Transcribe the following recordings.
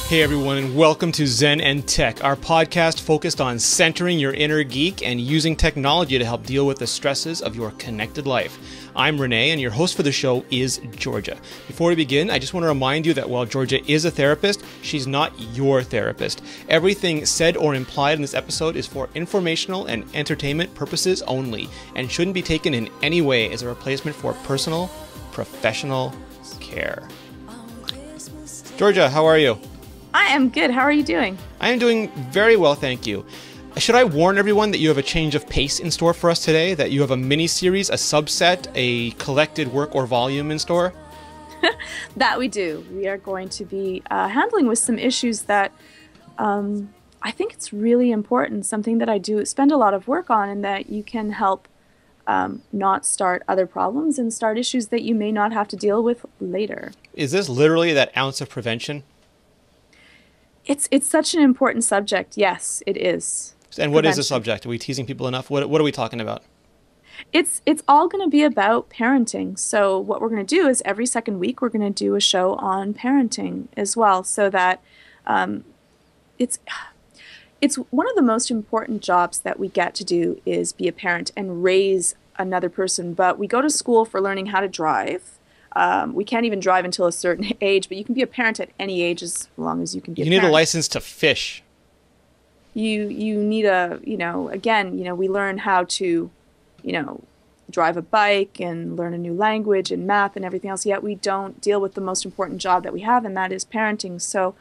Hey everyone, and welcome to ZEN and TECH, our podcast focused on centering your inner geek and using technology to help deal with the stresses of your connected life. I'm Rene, and your host for the show is Georgia. Before we begin, I just want to remind you that while Georgia is a therapist, she's not your therapist. Everything said or implied in this episode is for informational and entertainment purposes only, and shouldn't be taken in any way as a replacement for personal, professional care. Georgia, how are you? I am good. How are you doing? I am doing very well, thank you. Should I warn everyone that you have a change of pace in store for us today? That you have a mini-series, a subset, a collected work or volume in store? That we do. We are going to be handling with some issues that I think it's really important, something that I do spend a lot of work on, and that you can help not start other problems and start issues that you may not have to deal with later. Is this literally that ounce of prevention? It's such an important subject. Yes, it is. And what is the subject? Are we teasing people enough? What are we talking about? It's all going to be about parenting. So what we're going to do is every second week we're going to do a show on parenting as well, so that it's one of the most important jobs that we get to do is be a parent and raise another person. But we go to school for learning how to drive. We can't even drive until a certain age, but you can be a parent at any age as long as you can be a parent. You need a license to fish. You need we learn how to, drive a bike and learn a new language and math and everything else, yet we don't deal with the most important job that we have, and that is parenting. So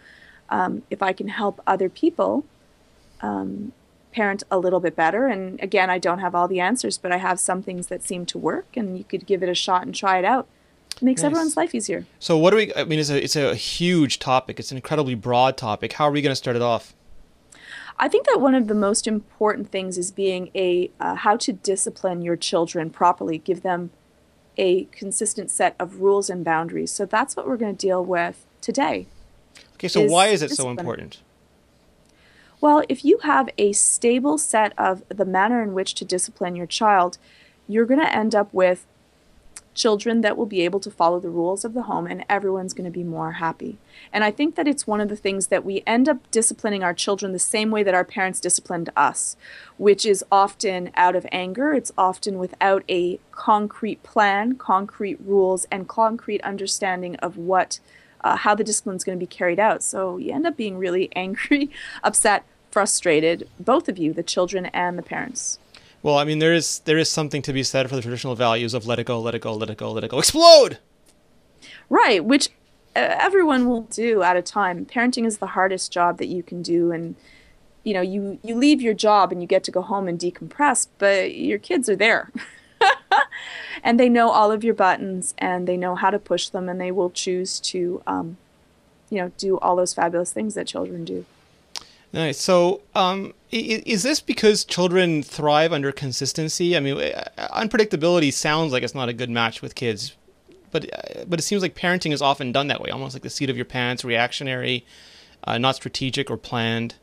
if I can help other people parent a little bit better, and again, I don't have all the answers, but I have some things that seem to work, and you could give it a shot and try it out. It makes everyone's life easier. So what do we, it's a huge topic. It's an incredibly broad topic. How are we going to start it off? I think that one of the most important things is being how to discipline your children properly, give them a consistent set of rules and boundaries. So that's what we're going to deal with today. Okay, so why is it so important? Well, if you have a stable set of the manner in which to discipline your child, you're going to end up with children that will be able to follow the rules of the home, and everyone's going to be more happy. And I think that it's one of the things that we end up disciplining our children the same way that our parents disciplined us, which is often out of anger. It's often without a concrete plan, concrete rules, and concrete understanding of how the discipline is going to be carried out. So you end up being really angry, upset, frustrated, both of you, the children and the parents. Well, there is something to be said for the traditional values of let it go, let it go, let it go, let it go, explode! Right, which everyone will do at a time. Parenting is the hardest job that you can do, and you leave your job and you get to go home and decompress, but your kids are there. And they know all of your buttons, and they know how to push them, and they will choose to do all those fabulous things that children do. Nice. So, is this because children thrive under consistency? Unpredictability sounds like it's not a good match with kids, but it seems like parenting is often done that way, almost like the seat of your pants, reactionary, not strategic or planned.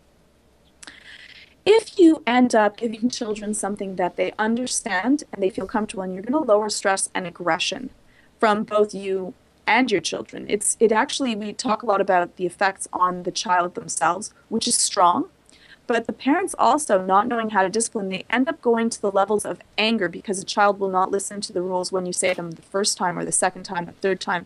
If you end up giving children something that they understand and they feel comfortable in, you're going to lower stress and aggression from both you and your children. We talk a lot about the effects on the child themselves, which is strong, but the parents also, not knowing how to discipline, they end up going to the levels of anger because the child will not listen to the rules when you say them the first time or the second time, the third time.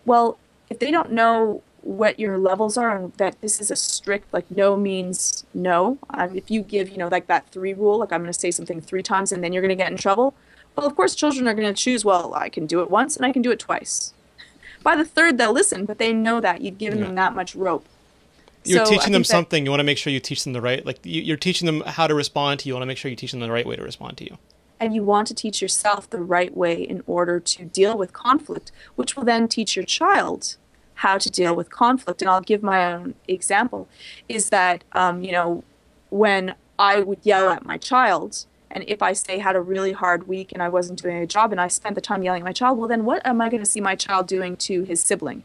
Well, if they don't know what your levels are and that this is a strict, no means no. If you give, that 3 rule, I'm going to say something 3 times and then you're going to get in trouble. Well, of course, children are going to choose, well, I can do it once and I can do it twice. By the 3rd, they'll listen, but they know that you've given them that much rope. You're teaching them something. You want to make sure you teach them the right, you're teaching them how to respond to you. You want to make sure you teach them the right way to respond to you. And you want to teach yourself the right way in order to deal with conflict, which will then teach your child how to deal with conflict. And I'll give my own example, is that, when I would yell at my child, and if I say had a really hard week and I wasn't doing a job and I spent the time yelling at my child, well, then what am I going to see my child doing to his sibling?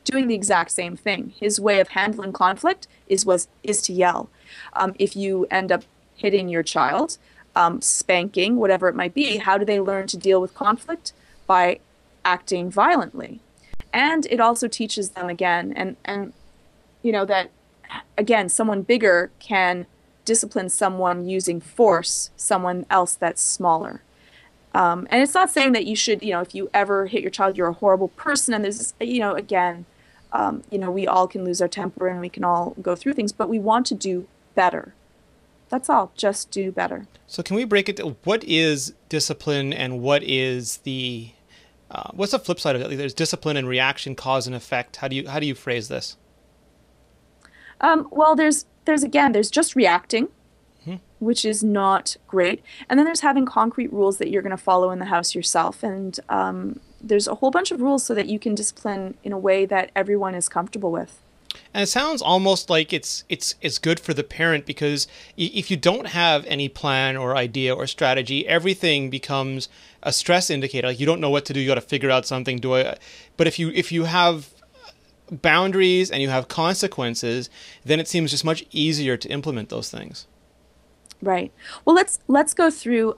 Doing the exact same thing. His way of handling conflict is to yell. If you end up hitting your child, spanking, whatever it might be, how do they learn to deal with conflict? By acting violently. And it also teaches them again, and that, again, someone bigger can discipline someone using force, someone else that's smaller. And it's not saying that you should, if you ever hit your child, you're a horrible person. And there's, again, we all can lose our temper and we can all go through things, but we want to do better. That's all. Just do better. So can we break it to what is discipline and what is what's the flip side of it? There's discipline and reaction, cause and effect. How do you phrase this? Well, there's just reacting, which is not great. And then there's having concrete rules that you're going to follow in the house yourself. And there's a whole bunch of rules so that you can discipline in a way that everyone is comfortable with. And it sounds almost like it's good for the parent, because if you don't have any plan or idea or strategy, everything becomes a stress indicator. Like, you don't know what to do. You got to figure out something. But if you have boundaries and you have consequences, then it seems just much easier to implement those things. Right. Well, let's go through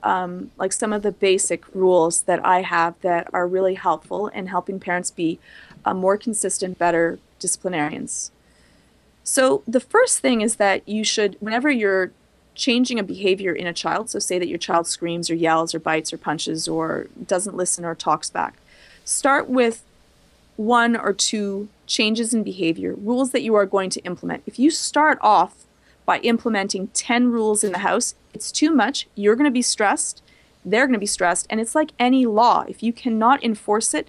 like some of the basic rules that I have that are really helpful in helping parents be more consistent, better disciplinarians. So the first thing is that you should, whenever you're changing a behavior in a child, so say that your child screams or yells or bites or punches or doesn't listen or talks back, start with 1 or 2 changes in behavior, rules that you are going to implement. If you start off by implementing 10 rules in the house, it's too much. You're going to be stressed. They're going to be stressed. And it's like any law. If you cannot enforce it,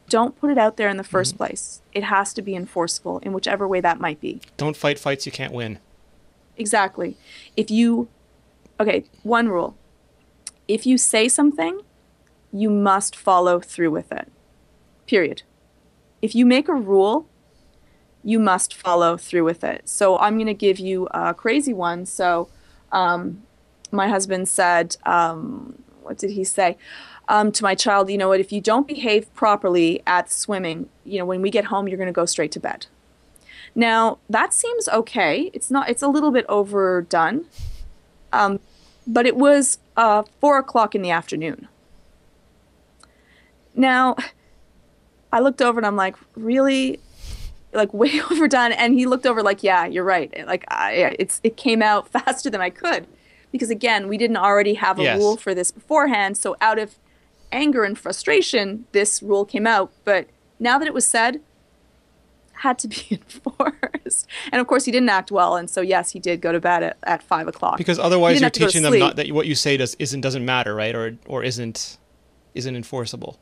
don't put it out there in the first place. It has to be enforceable in whichever way that might be. Don't fight fights you can't win. Exactly. Okay, 1 rule. If you say something, you must follow through with it. Period. If you make a rule, you must follow through with it. So I'm going to give you a crazy one. So my husband said, what did he say? To my child, you know what, if you don't behave properly at swimming, when we get home, you're going to go straight to bed. Now, that seems okay. It's a little bit overdone. But it was 4 o'clock in the afternoon. Now, I looked over and I'm like, really? Like, way overdone. And he looked over like, yeah, you're right. Like, it came out faster than I could. Because again, we didn't already have a rule for this beforehand. So out of anger and frustration, this rule came out. But now that it was said, had to be enforced. And of course, he didn't act well. And so, yes, he did go to bed at 5 o'clock. Because otherwise you're teaching them not that what you say doesn't matter, right? Or isn't enforceable.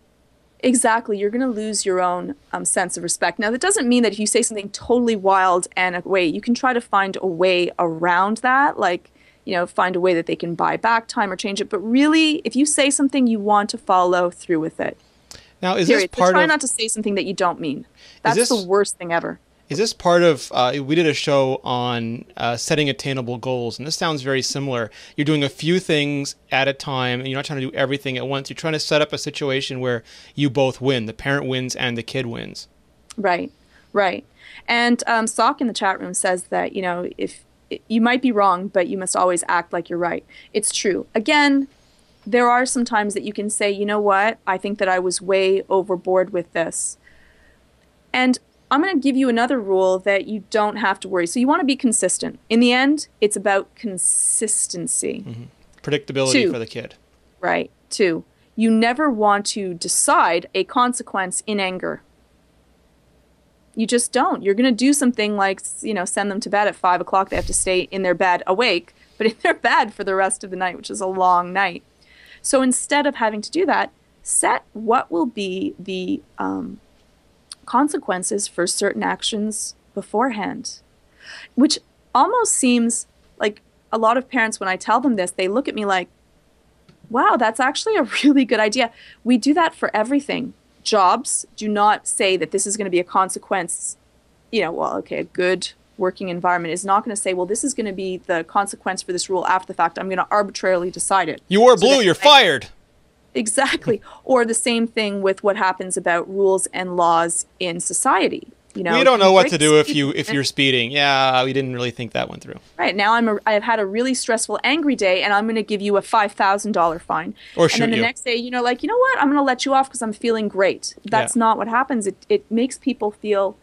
Exactly. You're going to lose your own sense of respect. Now, that doesn't mean that if you say something totally wild and away, you can try to find a way around that, like, find a way that they can buy back time or change it. But really, if you say something, you want to follow through with it. Now, is this part of... Try not to say something that you don't mean. That's the worst thing ever. Is this part of, we did a show on setting attainable goals, and this sounds very similar. You're doing a few things at a time, and you're not trying to do everything at once. You're trying to set up a situation where you both win. The parent wins and the kid wins. Right. And Sock in the chat room says that, if you might be wrong, but you must always act like you're right. It's true. Again, there are some times that you can say, you know what, I think that I was way overboard with this. And I'm going to give you another rule that you don't have to worry. So you want to be consistent. In the end, it's about consistency. Mm-hmm. Predictability for the kid. Right. 2, you never want to decide a consequence in anger. You just don't. You're going to do something like, send them to bed at 5 o'clock. They have to stay in their bed awake, but in their bed for the rest of the night, which is a long night. So instead of having to do that, set what will be the consequences for certain actions beforehand, which almost seems like a lot of parents, when I tell them this, they look at me like, wow, that's actually a really good idea. We do that for everything. Jobs, do not say that this is going to be a consequence. A good working environment is not going to say, well, this is going to be the consequence for this rule after the fact. I'm going to arbitrarily decide it. You wore blue, you're fired. Exactly. Or the same thing with what happens about rules and laws in society. We don't know what to do if you're speeding. Yeah, we didn't really think that one through. Right. Now I've had a really stressful, angry day, and I'm going to give you a $5,000 fine. Or shoot you. And then the next day, you know what? I'm going to let you off because I'm feeling great. That's not what happens. It makes people feel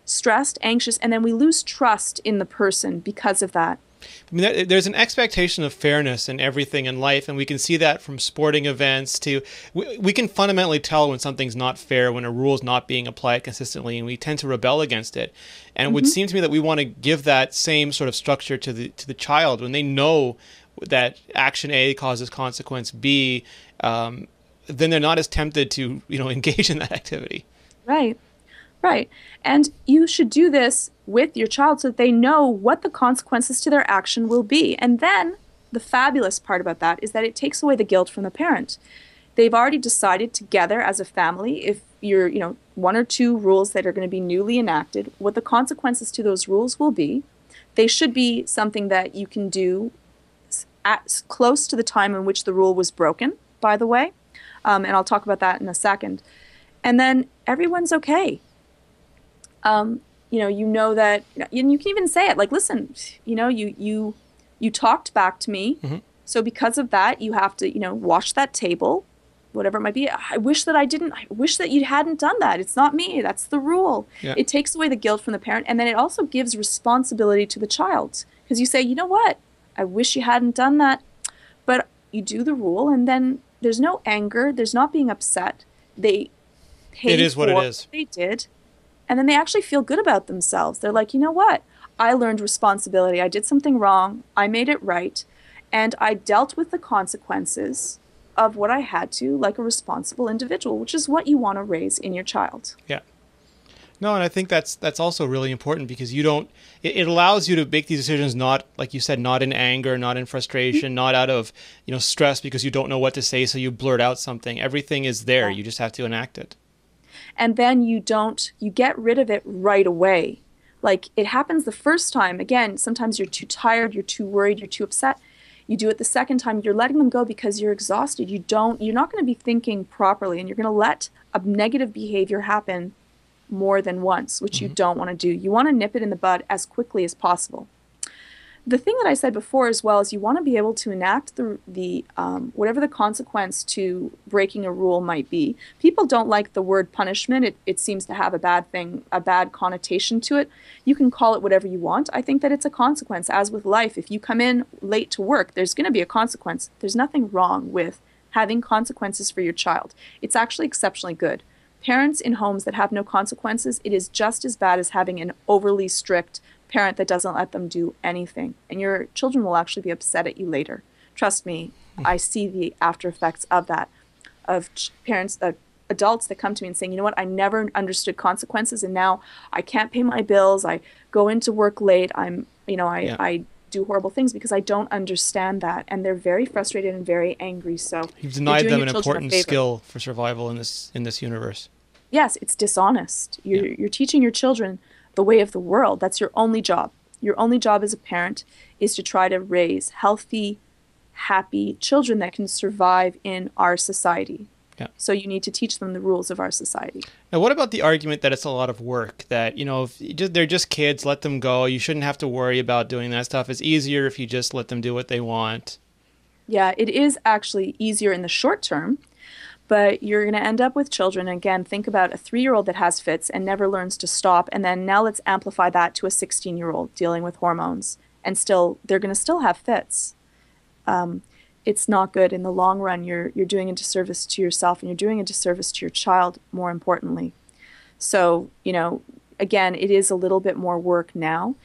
stressed, anxious, and then we lose trust in the person because of that. I mean, there's an expectation of fairness in everything in life, and we can see that from sporting events to, we can fundamentally tell when something's not fair, when a rule is not being applied consistently, and we tend to rebel against it. And it would seem to me that we want to give that same sort of structure to the child when they know that action A causes consequence B. Then they're not as tempted to, engage in that activity. Right. Right. And you should do this with your child so that they know what the consequences to their action will be. And then the fabulous part about that is that it takes away the guilt from the parent. They've already decided together as a family, if you're, one or two rules that are going to be newly enacted, what the consequences to those rules will be. They should be something that you can do at close to the time in which the rule was broken, by the way. And I'll talk about that in a second. And then everyone's okay. You know that, and you can even say it like, listen, you talked back to me. Mm-hmm. So because of that, you have to, wash that table, whatever it might be. I wish that you hadn't done that. It's not me. That's the rule. Yeah. It takes away the guilt from the parent. And then it also gives responsibility to the child because you say, you know what? I wish you hadn't done that, but you do the rule. And then there's no anger. There's not being upset. They paid it is what it is. They did. And then they actually feel good about themselves. They're like, you know what? I learned responsibility. I did something wrong. I made it right. And I dealt with the consequences of what I had to, like a responsible individual, which is what you want to raise in your child. Yeah. No, and I think that's also really important because it allows you to make these decisions not, like you said, not in anger, not in frustration, not out of, stress because you don't know what to say, so you blurt out something. Everything is there. Yeah. You just have to enact it. And then you get rid of it right away. Like it happens the first time. Again, sometimes you're too tired, you're too worried, you're too upset. You do it the second time, you're letting them go because you're exhausted. You're not going to be thinking properly, and you're going to let a negative behavior happen more than once, which you don't want to do. You want to nip it in the bud as quickly as possible. The thing that I said before as well is you want to be able to enact the whatever the consequence to breaking a rule might be. People don't like the word punishment. It seems to have a bad connotation to it. You can call it whatever you want. I think that it's a consequence. As with life, if you come in late to work, there's going to be a consequence. There's nothing wrong with having consequences for your child. It's actually exceptionally good. Parents in homes that have no consequences, it is just as bad as having an overly strict parent that doesn't let them do anything. And your children will actually be upset at you later. Trust me, I see the after effects of that, of parents, adults that come to me and saying, you know what, I never understood consequences and now I can't pay my bills, I go into work late, I do horrible things because I don't understand that. And they're very frustrated and very angry. So you've denied them an important skill for survival in this universe. Yes, it's dishonest. You're teaching your children the way of the world. That's your only job. Your only job as a parent is to try to raise healthy, happy children that can survive in our society. Yeah. So you need to teach them the rules of our society. Now, what about the argument that it's a lot of work, that, if they're just kids, let them go. You shouldn't have to worry about doing that stuff. It's easier if you just let them do what they want. Yeah, it is actually easier in the short term. But you're going to end up with children. Again, think about a 3-year-old that has fits and never learns to stop. And then now let's amplify that to a 16-year-old dealing with hormones. And they're going to still have fits. It's not good in the long run. You're doing a disservice to yourself and you're doing a disservice to your child, more importantly. So, again, it is a little bit more work now.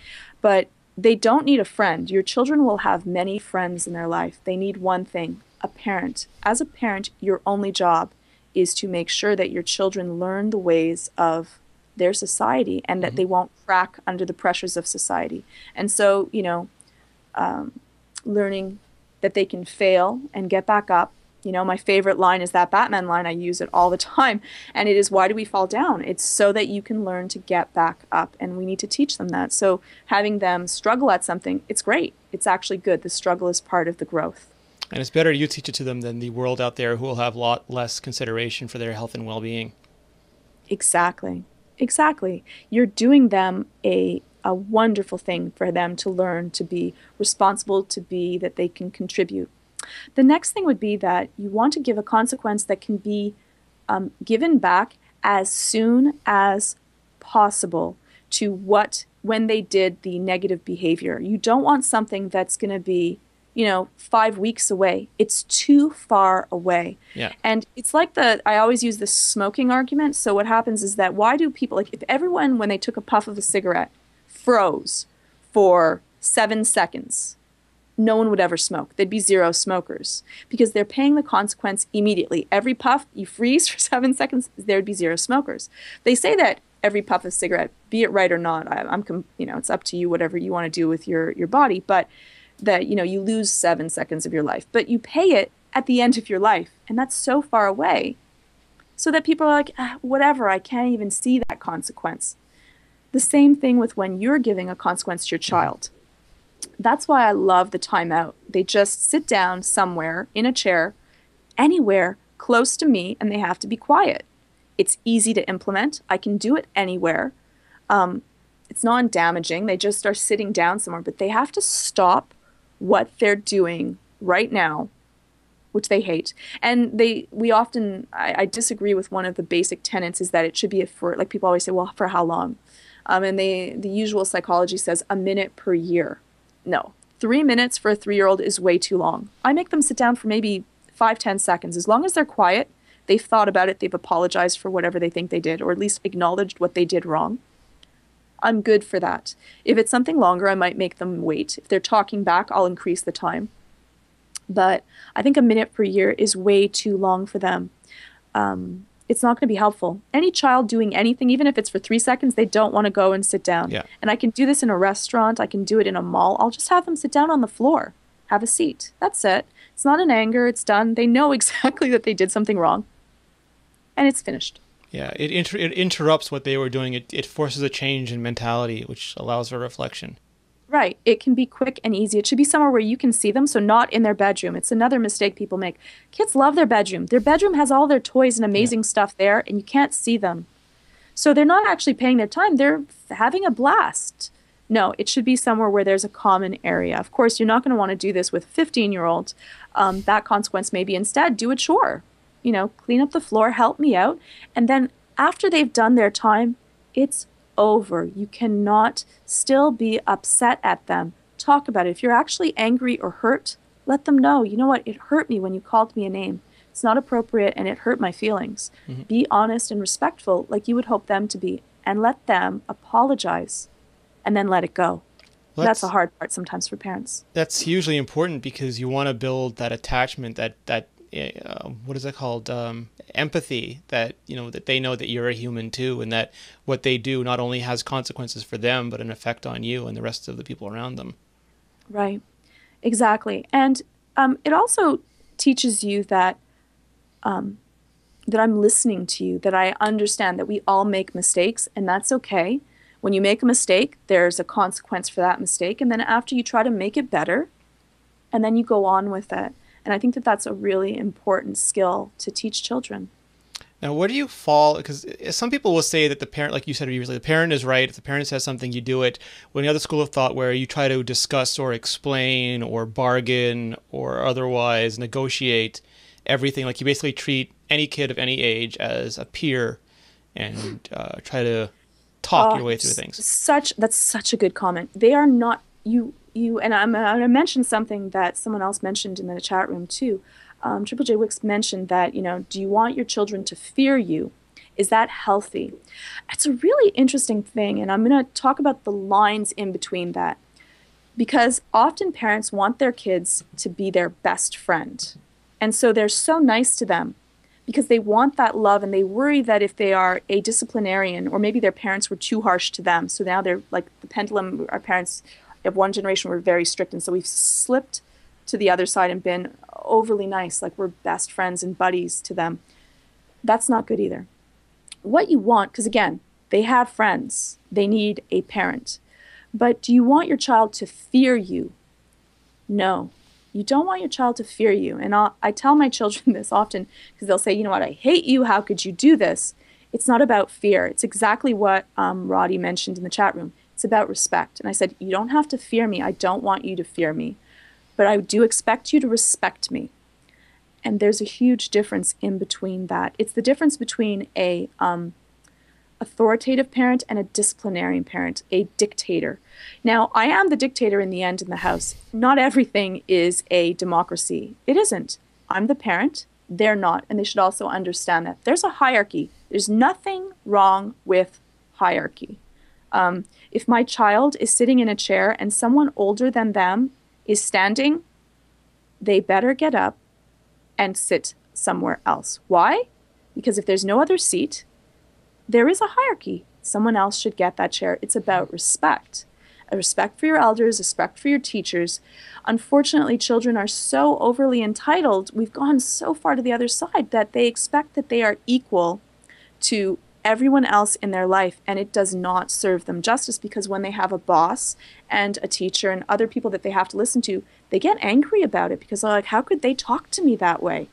But they don't need a friend. Your children will have many friends in their life. They need one thing. A parent. As a parent, your only job is to make sure that your children learn the ways of their society and that they won't crack under the pressures of society. And so, learning that they can fail and get back up. My favorite line is that Batman line. I use it all the time. And it is, why do we fall down? It's so that you can learn to get back up. And we need to teach them that. So having them struggle at something, it's great. It's actually good. The struggle is part of the growth. And it's better you teach it to them than the world out there who will have a lot less consideration for their health and well-being. Exactly. You're doing them a wonderful thing for them to learn to be responsible, to be that they can contribute. The next thing would be that you want to give a consequence that can be given back as soon as possible to when they did the negative behavior. You don't want something that's going to be, 5 weeks away. It's too far away. Yeah. And it's like I always use the smoking argument. So what happens is that why do people, like if everyone, when they took a puff of a cigarette, froze for 7 seconds, no one would ever smoke. There'd be zero smokers because they're paying the consequence immediately. Every puff, you freeze for 7 seconds, there'd be zero smokers. They say that every puff of cigarette, be it right or not, it's up to you, whatever you want to do with your body, but that, you lose 7 seconds of your life, but you pay it at the end of your life. And that's so far away so that people are like, whatever, I can't even see that consequence. The same thing with when you're giving a consequence to your child. That's why I love the timeout. They just sit down somewhere in a chair, anywhere close to me, and they have to be quiet. It's easy to implement. I can do it anywhere. It's non-damaging. They just are sitting down somewhere, but they have to stop what they're doing right now, which they hate. And I disagree with one of the basic tenets is that it should be like people always say, well, for how long? And the usual psychology says a minute per year. No, 3 minutes for a 3-year-old is way too long. I make them sit down for maybe 5-10 seconds. As long as they're quiet, they've thought about it, they've apologized for whatever they think they did, or at least acknowledged what they did wrong. I'm good for that. If it's something longer, I might make them wait. If they're talking back, I'll increase the time. But I think a minute per year is way too long for them. It's not going to be helpful. Any child doing anything, even if it's for 3 seconds, they don't want to go and sit down. Yeah. And I can do this in a restaurant. I can do it in a mall. I'll just have them sit down on the floor. Have a seat. That's it. It's not an anger. It's done. They know exactly that they did something wrong. And it's finished. Yeah, it interrupts what they were doing. It forces a change in mentality, which allows for reflection. Right. It can be quick and easy. It should be somewhere where you can see them, so not in their bedroom. It's another mistake people make. Kids love their bedroom. Their bedroom has all their toys and amazing stuff there, and you can't see them. So they're not actually paying their time. They're having a blast. No, it should be somewhere where there's a common area. Of course, you're not going to want to do this with a 15-year-old. That consequence may be instead do a chore. Clean up the floor, help me out. And then after they've done their time, it's over. You cannot still be upset at them. Talk about it. If you're actually angry or hurt, let them know. You know what? It hurt me when you called me a name. It's not appropriate and it hurt my feelings. Mm-hmm. Be honest and respectful like you would hope them to be, and let them apologize and then let it go. Well, that's the hard part sometimes for parents. That's hugely important because you want to build that attachment, that what is it called? Empathy, that that they know that you're a human too, and that what they do not only has consequences for them, but an effect on you and the rest of the people around them. Right, exactly, and it also teaches you that that I'm listening to you, that I understand that we all make mistakes, and that's okay. When you make a mistake, there's a consequence for that mistake, and then after you try to make it better, and then you go on with it. And I think that that's a really important skill to teach children. Now, where do you fall? Because some people will say that the parent, like you said previously, the parent is right. If the parent says something, you do it. When the other school of thought where you try to discuss or explain or bargain or otherwise negotiate everything, like you basically treat any kid of any age as a peer and try to talk your way through things. That's such a good comment. They are not and I mentioned something that someone else mentioned in the chat room too. Triple J Wicks mentioned that, do you want your children to fear you? Is that healthy? It's a really interesting thing, and I'm going to talk about the lines in between that. Because often parents want their kids to be their best friend. And so they're so nice to them because they want that love, and they worry that if they are a disciplinarian, or maybe their parents were too harsh to them, so now they're like the pendulum. Our parents of one generation were very strict, and so we've slipped to the other side and been overly nice, like we're best friends and buddies to them. That's not good either. What you want, because again, they have friends, they need a parent, but do you want your child to fear you? No, you don't want your child to fear you. And I tell my children this often because they'll say, you know what, I hate you, how could you do this? It's not about fear. It's exactly what Roddy mentioned in the chat room. It's about respect. And I said, you don't have to fear me. I don't want you to fear me. But I do expect you to respect me. And there's a huge difference in between that. It's the difference between a authoritative parent and a disciplinarian parent, a dictator. Now, I am the dictator in the end in the house. Not everything is a democracy. It isn't. I'm the parent. They're not. And they should also understand that there's a hierarchy. There's nothing wrong with hierarchy. If my child is sitting in a chair and someone older than them is standing, they better get up and sit somewhere else. Why? Because if there's no other seat, there is a hierarchy. Someone else should get that chair. It's about respect. A respect for your elders, respect for your teachers. Unfortunately, children are so overly entitled. We've gone so far to the other side that they expect that they are equal to everyone else in their life, and it does not serve them justice, because when they have a boss and a teacher and other people that they have to listen to, they get angry about it because they're like, how could they talk to me that way?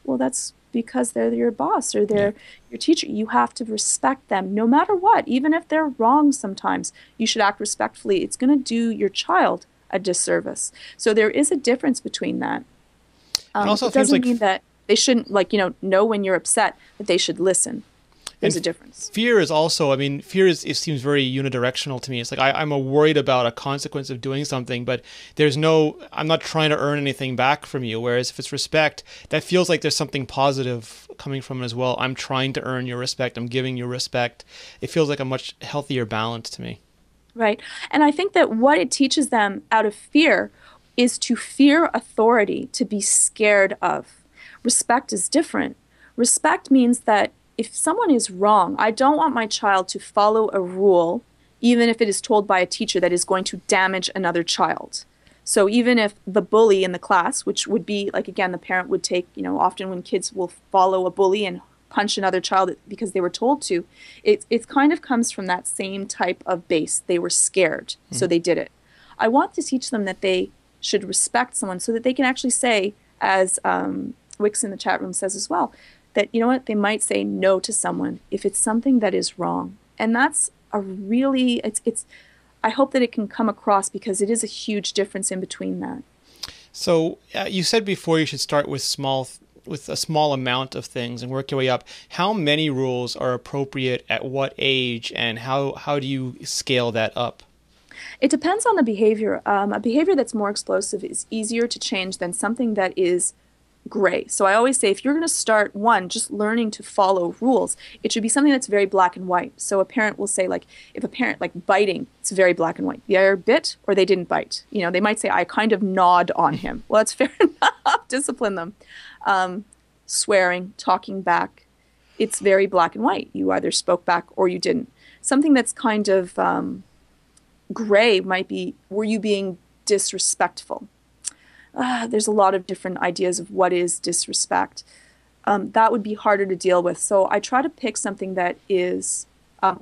Well, that's because they're your boss or they're your teacher. You have to respect them no matter what. Even if they're wrong sometimes, you should act respectfully. It's going to do your child a disservice. So there is a difference between that. It doesn't mean that they shouldn't, know when you're upset, that they should listen. There's a difference. Fear is also, it seems very unidirectional to me. It's like I'm worried about a consequence of doing something, but I'm not trying to earn anything back from you. Whereas if it's respect, that feels like there's something positive coming from it as well. I'm trying to earn your respect. I'm giving you respect. It feels like a much healthier balance to me. Right. And I think that what it teaches them out of fear is to fear authority, to be scared of. Respect is different. Respect means that if someone is wrong, I don't want my child to follow a rule, even if it is told by a teacher, that is going to damage another child. So even if the bully in the class, which would be, again, the parent would take, often when kids will follow a bully and punch another child because they were told to, it kind of comes from that same type of base. They were scared, so they did it. I want to teach them that they should respect someone so that they can actually say, as Wix in the chat room says as well, that, they might say no to someone if it's something that is wrong. And that's a really, I hope that it can come across, because it is a huge difference in between that. So you said before you should start with a small amount of things and work your way up. How many rules are appropriate at what age, and how do you scale that up? It depends on the behavior. A behavior that's more explosive is easier to change than something that is gray. So I always say, if you're going to start just learning to follow rules, it should be something that's very black and white. So a parent will say, if a parent, biting, it's very black and white. They either bit or they didn't bite. They might say, I kind of gnawed on him. Well, that's fair enough. Discipline them. Swearing, talking back, it's very black and white. You either spoke back or you didn't. Something that's kind of gray might be, were you being disrespectful? There's a lot of different ideas of what is disrespect. That would be harder to deal with. So I try to pick something that is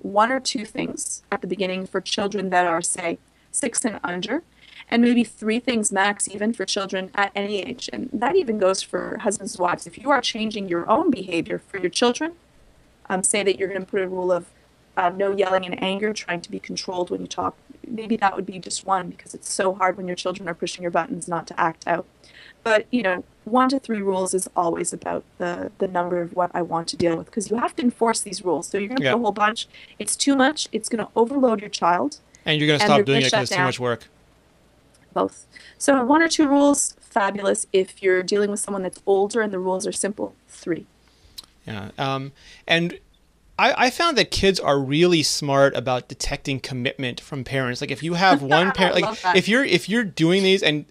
one or two things at the beginning for children that are, say, 6 and under, and maybe 3 things max even for children at any age. And that even goes for husbands and wives. If you are changing your own behavior for your children, say that you're going to put a rule of no yelling in anger, trying to be controlled when you talk. Maybe that would be just one, because it's so hard when your children are pushing your buttons not to act out. But, 1 to 3 rules is always about the number of what I want to deal with, because you have to enforce these rules. So you're going to put a whole bunch. It's too much. It's going to overload your child. And you're going to stop doing it because it's too much work. Both. So 1 or 2 rules, fabulous. If you're dealing with someone that's older and the rules are simple, 3. Yeah. And I found that kids are really smart about detecting commitment from parents. If you have one parent, if you're doing these, and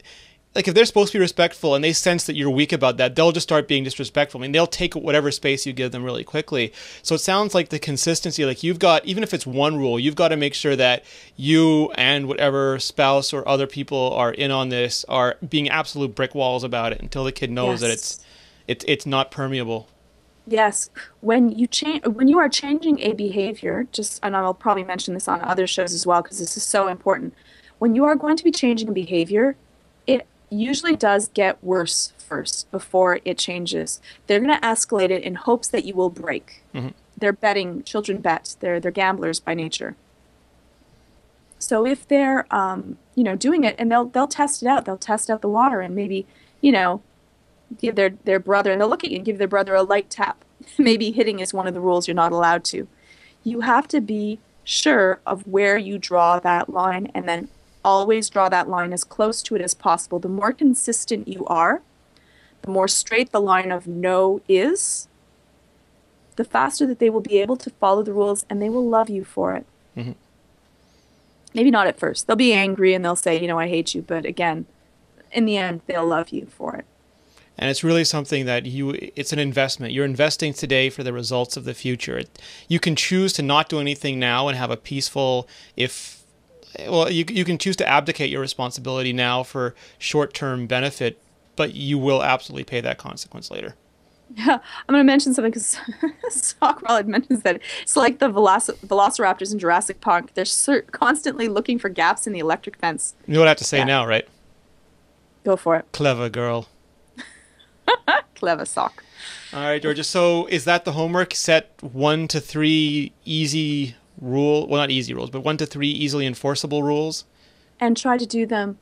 if they're supposed to be respectful and they sense that you're weak about that, they'll just start being disrespectful. They'll take whatever space you give them really quickly. So it sounds like the consistency, you've got, even if it's one rule, you've got to make sure that you and whatever spouse or other people are in on this are being absolute brick walls about it until the kid knows that it's not permeable. Yes, when you are changing a behavior, and I'll probably mention this on other shows as well, because this is so important. When you are going to be changing a behavior, it usually does get worse first before it changes. They're going to escalate it in hopes that you will break. Mm-hmm. They're betting. Children bet. They're gamblers by nature. So if they're doing it, and they'll test it out. They'll test out the water, and maybe give their brother, and they'll look at you and give their brother a light tap. Maybe hitting is one of the rules you're not allowed to. You have to be sure of where you draw that line and then always draw that line as close to it as possible. The more consistent you are, the more straight the line of no is, the faster that they will be able to follow the rules and they will love you for it. Mm-hmm. Maybe not at first. They'll be angry and they'll say, I hate you. But again, in the end, they'll love you for it. And it's really something that it's an investment. You're investing today for the results of the future. You can choose to not do anything now and have a peaceful, you can choose to abdicate your responsibility now for short-term benefit, but you will absolutely pay that consequence later. Yeah, I'm going to mention something because Soccerwell had mentions that it's like the velociraptors in Jurassic Park. They're constantly looking for gaps in the electric fence. You know what I have to say now, right? Go for it. Clever girl. Clever sock. All right, Georgia. So is that the homework? Set 1 to 3 easy well, not easy rules, but 1 to 3 easily enforceable rules. And try to do them,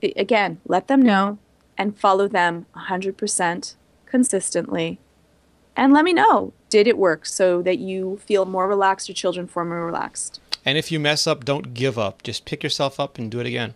again, let them know and follow them 100% consistently. And let me know, did it work, so that you feel more relaxed, your children feel more relaxed. And if you mess up, don't give up. Just pick yourself up and do it again.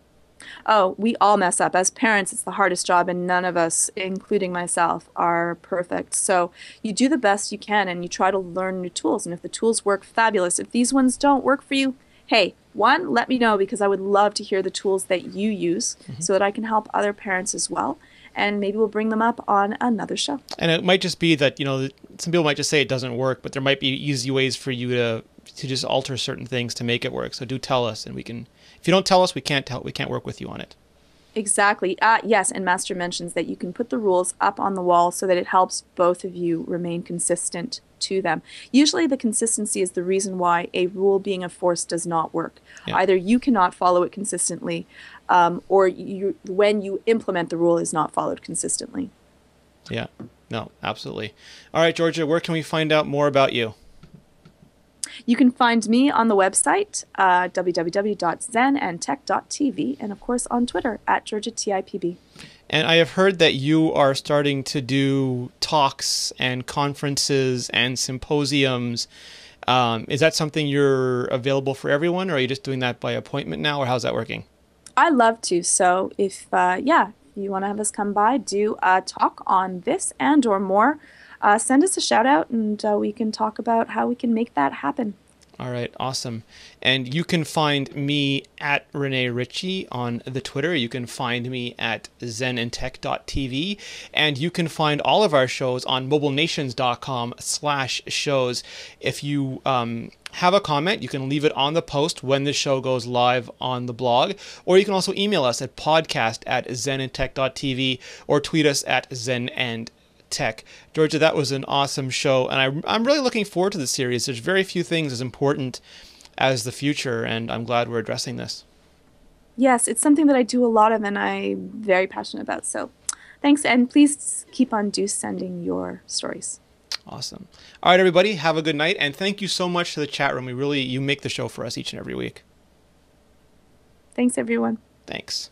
Oh, we all mess up. As parents, it's the hardest job, and none of us, including myself, are perfect. So you do the best you can, and you try to learn new tools. And if the tools work, fabulous. If these ones don't work for you, hey, one, let me know, because I would love to hear the tools that you use so that I can help other parents as well. And maybe we'll bring them up on another show. And it might just be that, some people might just say it doesn't work, but there might be easy ways for you to just alter certain things to make it work. So do tell us, and we can. If you don't tell us, we can't work with you on it. Exactly. Yes, and Master mentions that you can put the rules up on the wall so that it helps both of you remain consistent to them. Usually the consistency is the reason why a rule being enforced does not work. Yeah. Either you cannot follow it consistently, or when you implement the rule is not followed consistently. Yeah. No, absolutely. All right, Georgia, where can we find out more about you? You can find me on the website, www.zenandtech.tv, and of course on Twitter @GeorgiaTIPB. And I have heard that you are starting to do talks and conferences and symposiums. Is that something you're available for everyone, or are you just doing that by appointment now, or how's that working? I love to. So if you want to have us come by, do a talk on this and or more, send us a shout out and we can talk about how we can make that happen. All right, awesome. And you can find me at Rene Ritchie on the Twitter. You can find me at zenandtech.tv. And you can find all of our shows on mobilenations.com/shows. If you have a comment, you can leave it on the post when the show goes live on the blog. Or you can also email us at podcast@zenandtech.tv or tweet us at zenandtech. Georgia, that was an awesome show, and I'm really looking forward to the series. There's very few things as important as the future, and I'm glad we're addressing this. Yes, it's something that I do a lot of and I'm very passionate about. So thanks, and please keep on sending your stories. Awesome. All right, everybody, have a good night, and thank you so much to the chat room. You make the show for us each and every week. Thanks, everyone. Thanks.